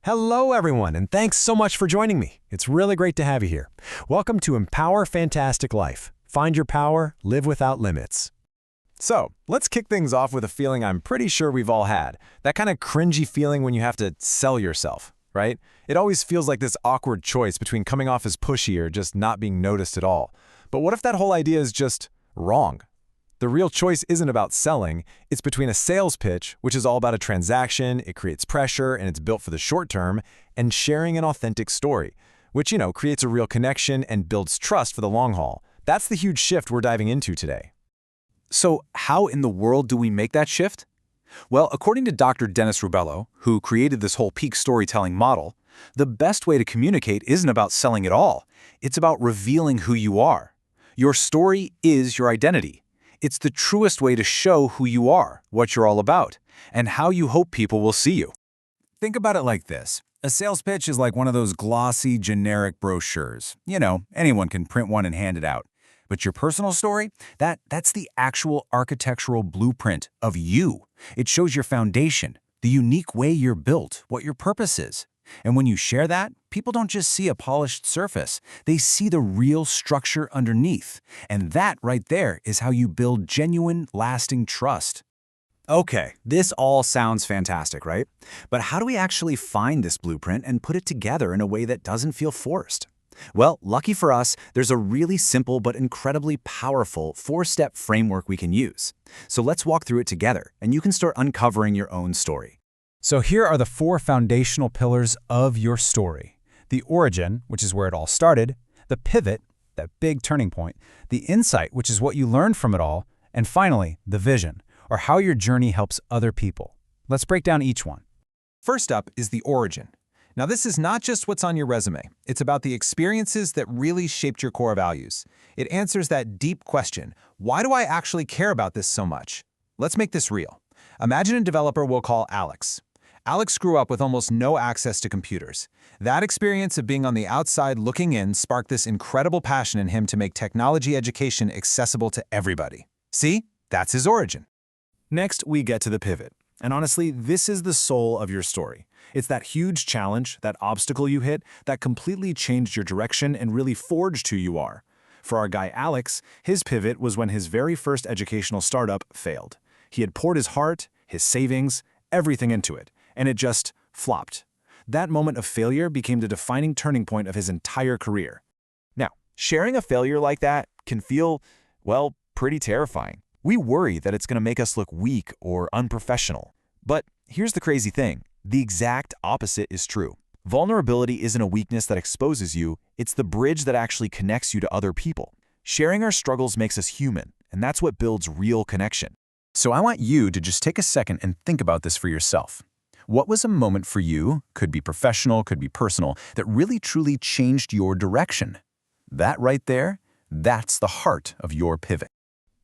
Hello, everyone, and thanks so much for joining me. It's really great to have you here. Welcome to Empower Fantastic Life. Find your power, live without limits. So, let's kick things off with a feeling I'm pretty sure we've all had. That kind of cringy feeling when you have to sell yourself, right? It always feels like this awkward choice between coming off as pushy or just not being noticed at all. But what if that whole idea is just wrong? The real choice isn't about selling, it's between a sales pitch, which is all about a transaction, it creates pressure, and it's built for the short term, and sharing an authentic story, which, creates a real connection and builds trust for the long haul. That's the huge shift we're diving into today. So how in the world do we make that shift? Well, according to Dr. Dennis Rebelo, who created this whole peak storytelling model, the best way to communicate isn't about selling at all. It's about revealing who you are. Your story is your identity. It's the truest way to show who you are, what you're all about, and how you hope people will see you. Think about it like this. A sales pitch is like one of those glossy, generic brochures. Anyone can print one and hand it out. But your personal story, that's the actual architectural blueprint of you. It shows your foundation, the unique way you're built, what your purpose is. And when you share that, people don't just see a polished surface. They see the real structure underneath. And that right there is how you build genuine, lasting trust. Okay, this all sounds fantastic, right? But how do we actually find this blueprint and put it together in a way that doesn't feel forced? Well, lucky for us, there's a really simple but incredibly powerful 4-step framework we can use. So let's walk through it together, and you can start uncovering your own story. So here are the 4 foundational pillars of your story. The origin, which is where it all started, the pivot, that big turning point, the insight, which is what you learned from it all, and finally, the vision, or how your journey helps other people. Let's break down each one. First up is the origin. Now, this is not just what's on your resume. It's about the experiences that really shaped your core values. It answers that deep question, why do I actually care about this so much? Let's make this real. Imagine a developer we'll call Alex. Alex grew up with almost no access to computers. That experience of being on the outside looking in sparked this incredible passion in him to make technology education accessible to everybody. See? That's his origin. Next, we get to the pivot. And honestly, this is the soul of your story. It's that huge challenge, that obstacle you hit, that completely changed your direction and really forged who you are. For our guy Alex, his pivot was when his very first educational startup failed. He had poured his heart, his savings, everything into it, and it just flopped. That moment of failure became the defining turning point of his entire career. Now, sharing a failure like that can feel, well, pretty terrifying. We worry that it's going to make us look weak or unprofessional. But here's the crazy thing. The exact opposite is true. Vulnerability isn't a weakness that exposes you, it's the bridge that actually connects you to other people. Sharing our struggles makes us human, and that's what builds real connection. So I want you to just take a second and think about this for yourself. What was a moment for you, could be professional, could be personal, that really truly changed your direction? That right there, that's the heart of your pivot.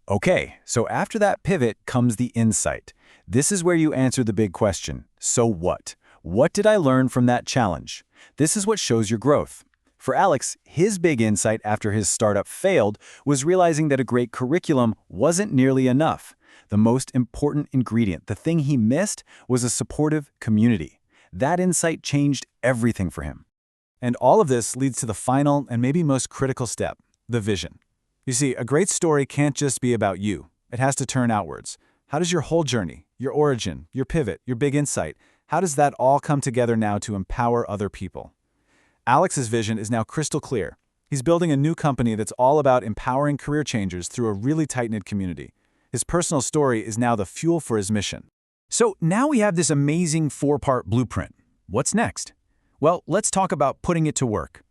Okay, so after that pivot comes the insight. This is where you answer the big question, so what? What did I learn from that challenge? This is what shows your growth. For Alex, his big insight after his startup failed was realizing that a great curriculum wasn't nearly enough. The most important ingredient, the thing he missed, was a supportive community. That insight changed everything for him. And all of this leads to the final and maybe most critical step, the vision. You see, a great story can't just be about you. It has to turn outwards. How does your whole journey, your origin, your pivot, your big insight, how does that all come together now to empower other people? Alex's vision is now crystal clear. He's building a new company that's all about empowering career changers through a really tight-knit community. His personal story is now the fuel for his mission. So now we have this amazing 4-part blueprint. What's next? Well, let's talk about putting it to work.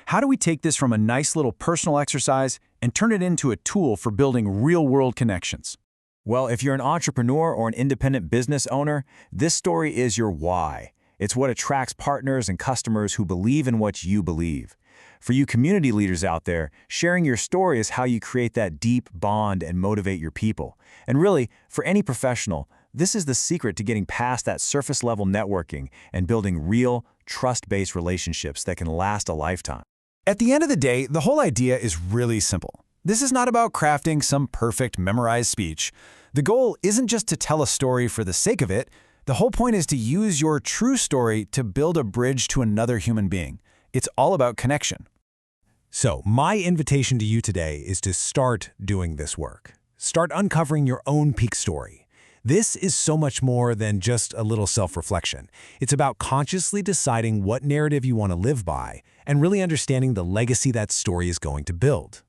How do we take this from a nice little personal exercise and turn it into a tool for building real-world connections? Well, if you're an entrepreneur or an independent business owner, this story is your why. It's what attracts partners and customers who believe in what you believe. For you community leaders out there, sharing your story is how you create that deep bond and motivate your people. And really, for any professional, this is the secret to getting past that surface-level networking and building real, trust-based relationships that can last a lifetime. At the end of the day, the whole idea is really simple. This is not about crafting some perfect memorized speech. The goal isn't just to tell a story for the sake of it, The whole point is to use your true story to build a bridge to another human being. It's all about connection. So, my invitation to you today is to start doing this work. Start uncovering your own peak story. This is so much more than just a little self-reflection. It's about consciously deciding what narrative you want to live by and really understanding the legacy that story is going to build.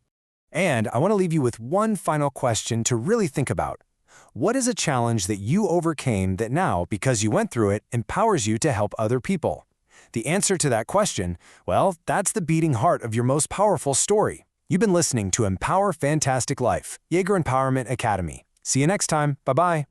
And I want to leave you with one final question to really think about. What is a challenge that you overcame that now, because you went through it, empowers you to help other people? The answer to that question, well, that's the beating heart of your most powerful story. You've been listening to Empower Fantastic Life, Jaeger Empowerment Academy. See you next time. Bye-bye.